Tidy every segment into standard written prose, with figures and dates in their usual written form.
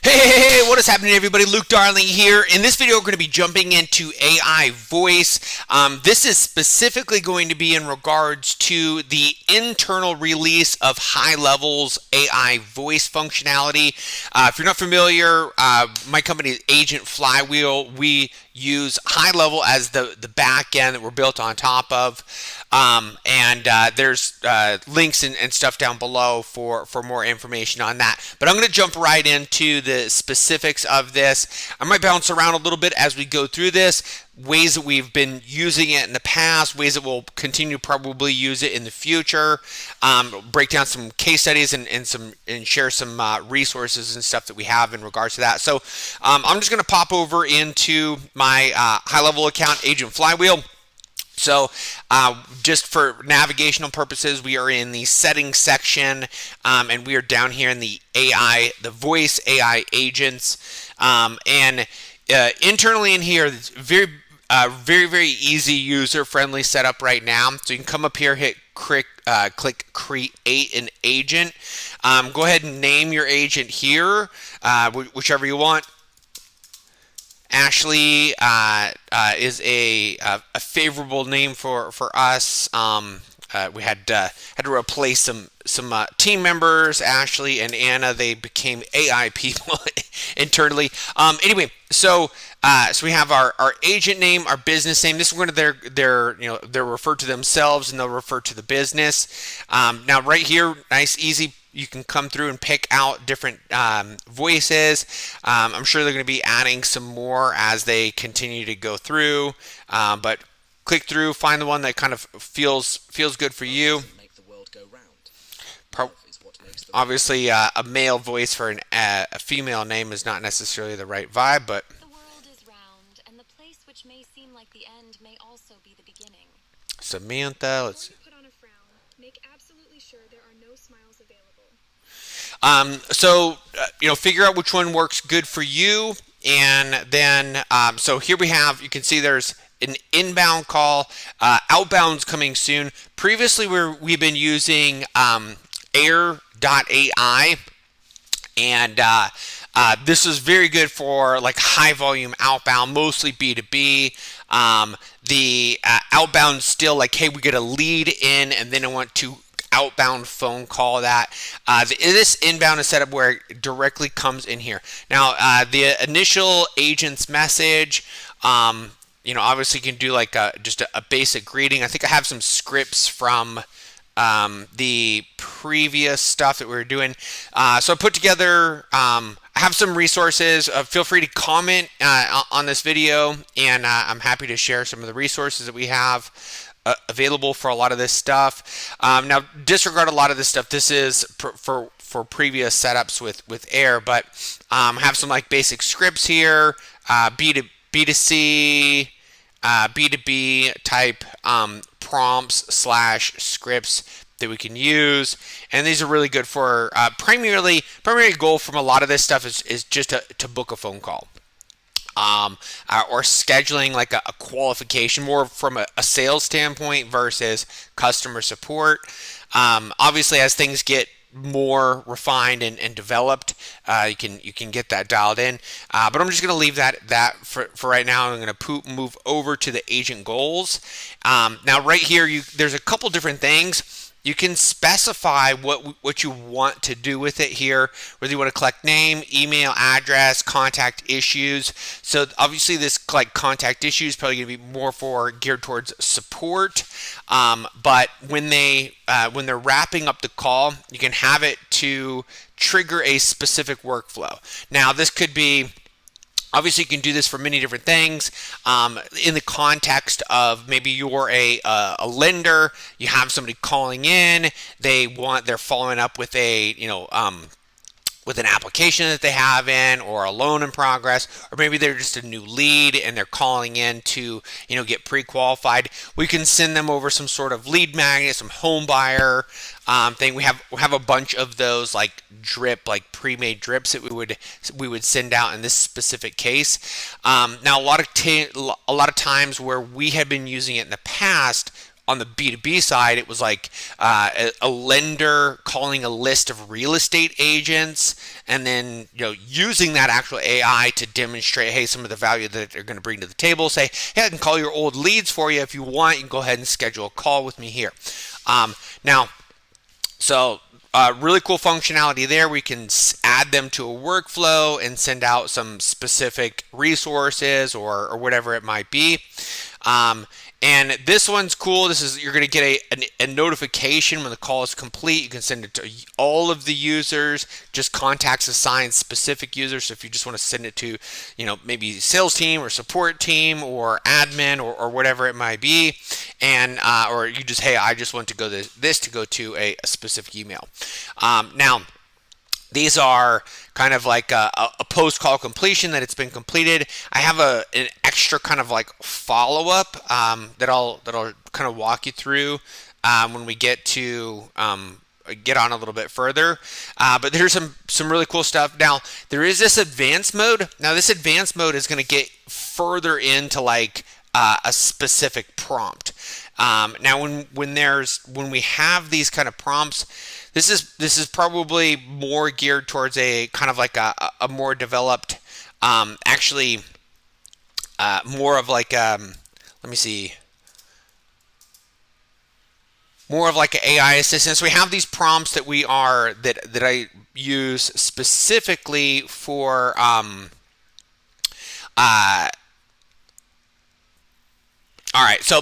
Hey, what is happening, everybody? Luke Darling here. In this video, we're going to be jumping into AI voice. This is specifically going to be in regards to the internal release of HighLevel's AI voice functionality. If you're not familiar, my company is Agent Flywheel. We use HighLevel as the back end that we're built on top of. There's links and stuff down below for more information on that. But I'm going to jump right into the specifics of this. I might bounce around a little bit as we go through this. Ways that we've been using it in the past, ways that we'll continue to probably use it in the future, break down some case studies and share some resources and stuff that we have in regards to that. So I'm just going to pop over into my HighLevel account, Agent Flywheel. So just for navigational purposes, we are in the settings section, and we are down here in the the voice AI agents. Internally in here, it's very easy, user-friendly setup right now. So you can come up here, click create an agent. Go ahead and name your agent here, whichever you want. Ashley is a favorable name for us. We had to replace some team members. Ashley and Anna, they became AI people internally. Anyway, so we have our agent name, our business name. This is where they're referred to themselves and they'll refer to the business. Now right here, nice easy. You can come through and pick out different voices. I'm sure they're going to be adding some more as they continue to go through. But click through, find the one that kind of feels good for you. Obviously, a male voice for a female name is not necessarily the right vibe, but the world is round, and the place which may seem like the end may also be the beginning. Samantha, let's. Put on a frown. Make absolutely sure there are no smiles available. Figure out which one works good for you, and then so here we have. You can see there's an inbound call, outbound's coming soon. Previously, we've been using Air.ai, and this is very good for like high volume outbound, mostly B2B. The outbound still like, hey, we get a lead in, and then I want to outbound phone call that. This inbound is set up where it directly comes in here. Now, the initial agent's message, obviously you can do like just a basic greeting. I think I have some scripts from the previous stuff that we were doing. So I put together, I have some resources. Feel free to comment on this video, and I'm happy to share some of the resources that we have available for a lot of this stuff. Now, disregard a lot of this stuff. This is for previous setups with Air, but have some like basic scripts here, B2C, B2B type prompts / scripts that we can use, and these are really good for primary goal from a lot of this stuff is just to book a phone call. Or scheduling like a qualification more from a sales standpoint versus customer support. Obviously, as things get more refined and developed, you can get that dialed in. But I'm just going to leave that for right now. I'm going to move over to the agent goals. Now, right here, there's a couple different things. You can specify what you want to do with it here, whether you want to collect name, email, address, contact issues. So obviously this like contact issues is probably going to be more geared towards support. But when they're wrapping up the call, you can have it to trigger a specific workflow. Now this could be. Obviously, you can do this for many different things. In the context of maybe you're a lender, you have somebody calling in, they're following up with with an application that they have in, or a loan in progress, or maybe they're just a new lead and they're calling in to get pre-qualified. We can send them over some sort of lead magnet, some home buyer thing. We have a bunch of those like pre-made drips that we would send out in this specific case. Now a lot of times where we have been using it in the past, on the B2B side, it was like a lender calling a list of real estate agents, and then using that actual AI to demonstrate, hey, some of the value that they're going to bring to the table. Say, hey, I can call your old leads for you if you want. You can go ahead and schedule a call with me here. Now, so really cool functionality there. We can add them to a workflow and send out some specific resources or whatever it might be. And this one's cool. You're going to get a notification when the call is complete. You can send it to all of the users, just contacts assigned specific users. So if you just want to send it to, maybe sales team or support team or admin or whatever it might be, and or you just, hey, I just want to go this to go to a specific email. Now, these are kind of like a post-call completion that it's been completed. I have an extra kind of like follow-up that I'll kind of walk you through when we get on a little bit further. But there's some really cool stuff. Now, there is this advanced mode. Now, this advanced mode is going to get further into like a specific prompt. Now, when we have these kind of prompts, this is probably more geared towards a kind of like a more developed, actually more of like let me see, more of like an AI assistant. So we have these prompts that I use specifically for all right, so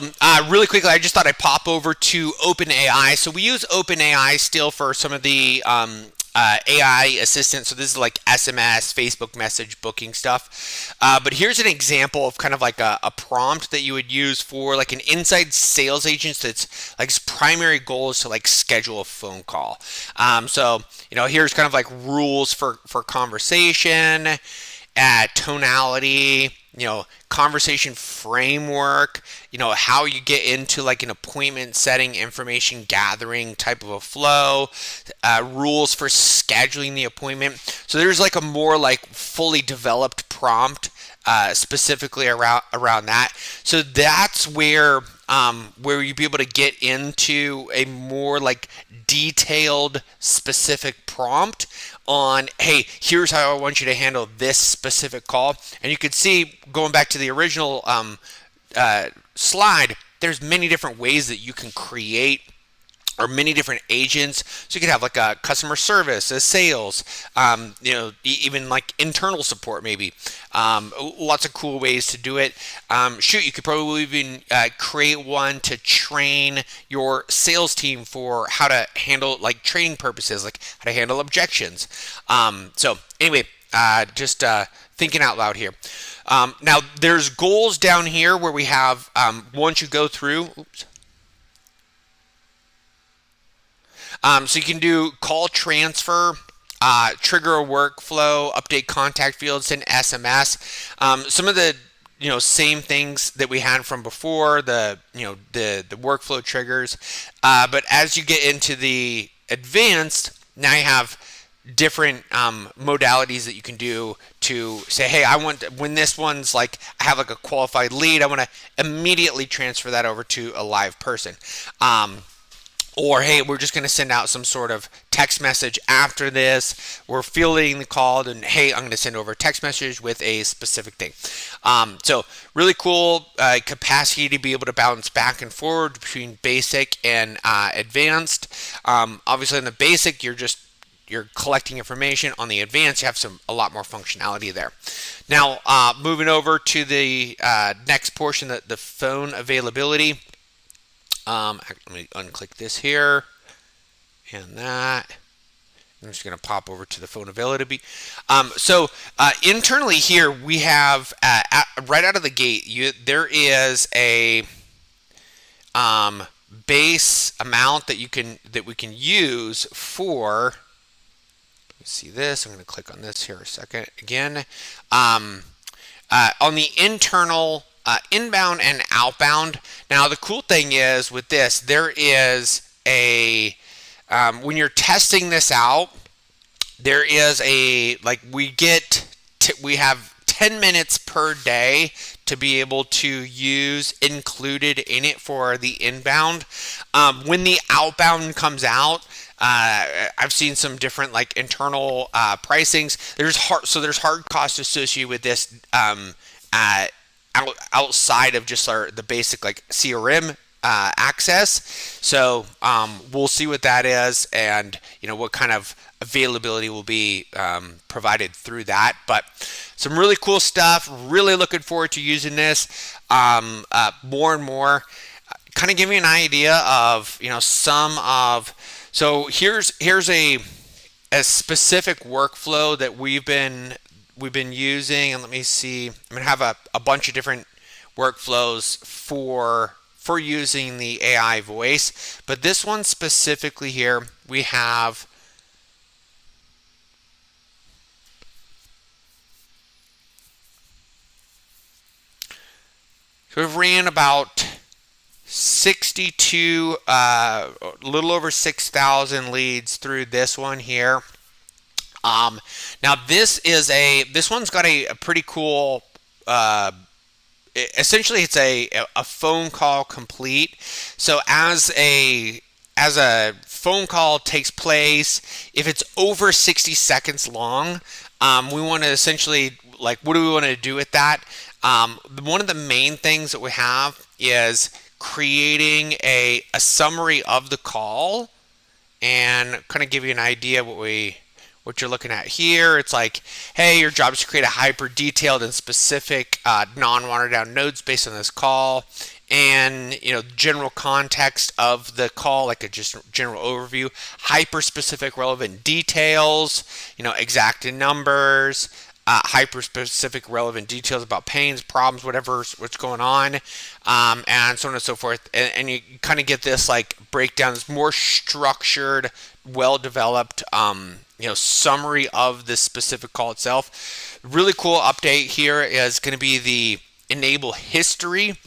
really quickly, I just thought I'd pop over to OpenAI. So we use OpenAI still for some of the AI assistants. So this is like SMS, Facebook message booking stuff. But here's an example of kind of like a prompt that you would use for like an inside sales agent that's like his primary goal is to like schedule a phone call. So here's kind of like rules for conversation, tonality, conversation framework, how you get into like an appointment setting, information gathering type of a flow, rules for scheduling the appointment. So there's like a more like fully developed prompt specifically around that. So that's where you'd be able to get into a more like detailed specific prompt on, hey, here's how I want you to handle this specific call. And you could see, going back to the original slide, there's many different ways that you can create, or many different agents. So you could have like a customer service, a sales, even like internal support maybe. Lots of cool ways to do it. You could probably even create one to train your sales team for how to handle like training purposes, like how to handle objections. So anyway, just thinking out loud here. Now there's goals down here where we have, once you go through, so you can do call transfer, trigger a workflow, update contact fields, send SMS. Some of the same things that we had from before, the workflow triggers. But as you get into the advanced, now you have different modalities that you can do to say, hey, I want, when this one's like, I have like a qualified lead, I want to immediately transfer that over to a live person. Or, hey, we're just going to send out some sort of text message after this. We're fielding the call, and hey, I'm going to send over a text message with a specific thing. So really cool capacity to be able to bounce back and forward between basic and advanced. Obviously, in the basic, you're collecting information. On the advanced, you have a lot more functionality there. Now, moving over to the next portion, the phone availability. Let me unclick this here and that. I'm just going to pop over to the phone availability. So internally here, we have right out of the gate, there is a base amount that we can use for. Let's see this. I'm going to click on this here a second again. On the internal. Inbound and outbound. Now the cool thing is with this, there is a when you're testing this out, there is a we have 10 minutes per day to be able to use included in it for the inbound. When the outbound comes out, I've seen some different like internal pricings. There's hard costs associated with this outside of just the basic like CRM access. So we'll see what that is, and what kind of availability will be provided through that. But some really cool stuff. Really looking forward to using this more and more. Kind of give you an idea of some of. So here's a specific workflow that we've been using, and let me see. I'm gonna have a bunch of different workflows for using the AI voice, but this one specifically here we have. So we've ran about 62, a little over 6,000 leads through this one here. Now this one's got a pretty cool. Essentially, it's a phone call complete. So as a phone call takes place, if it's over 60 seconds long, we want to essentially what do we want to do with that? One of the main things that we have is creating a summary of the call, and kind of give you an idea what you're looking at here. It's like, hey, your job is to create a hyper detailed and specific non-watered down notes based on this call, and general context of the call, like a just general overview, hyper specific relevant details, exact numbers, hyper specific relevant details about pains, problems, what's going on, and so on and so forth. And you kind of get this breakdown, this more structured, well developed summary of the specific call itself. Really cool update here is going to be the enable history.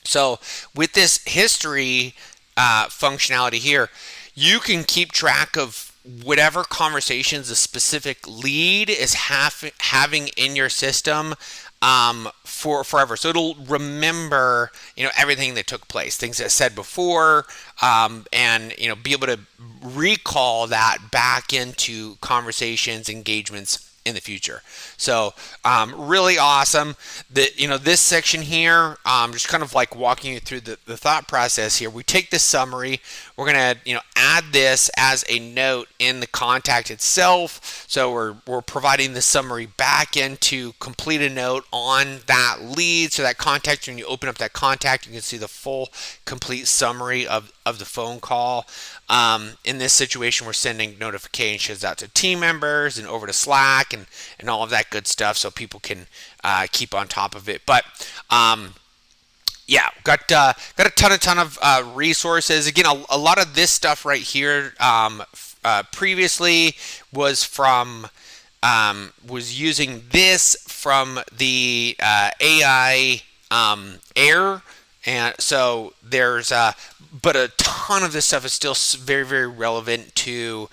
So with this history functionality here, you can keep track of whatever conversations a specific lead is having in your system for forever. So it'll remember everything that took place, things that said before, and be able to recall that back into conversations, engagements in the future. So really awesome. This section here, just kind of walking you through the thought process here. We take this summary, we're gonna add this as a note in the contact itself. So we're providing the summary back into complete a note on that lead. So that contact, when you open up that contact, you can see the full complete summary of the phone call. In this situation, we're sending notifications out to team members and over to Slack and all of that good stuff, so people can keep on top of it. But yeah, got a ton of resources. Again, a lot of this stuff right here previously was using this from the AI Air. And so there's but a ton of this stuff is still very, very relevant to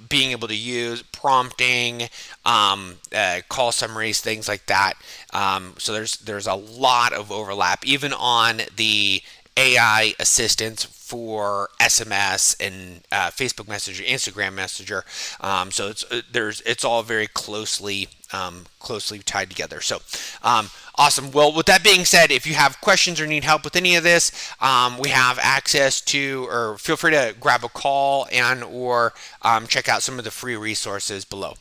being able to use prompting, call summaries, things like that. So there's a lot of overlap even on the AI assistants for SMS and Facebook Messenger, Instagram Messenger. So it's all very closely tied together. So awesome. Well, with that being said, if you have questions or need help with any of this, we have access to, or feel free to grab a call and or check out some of the free resources below.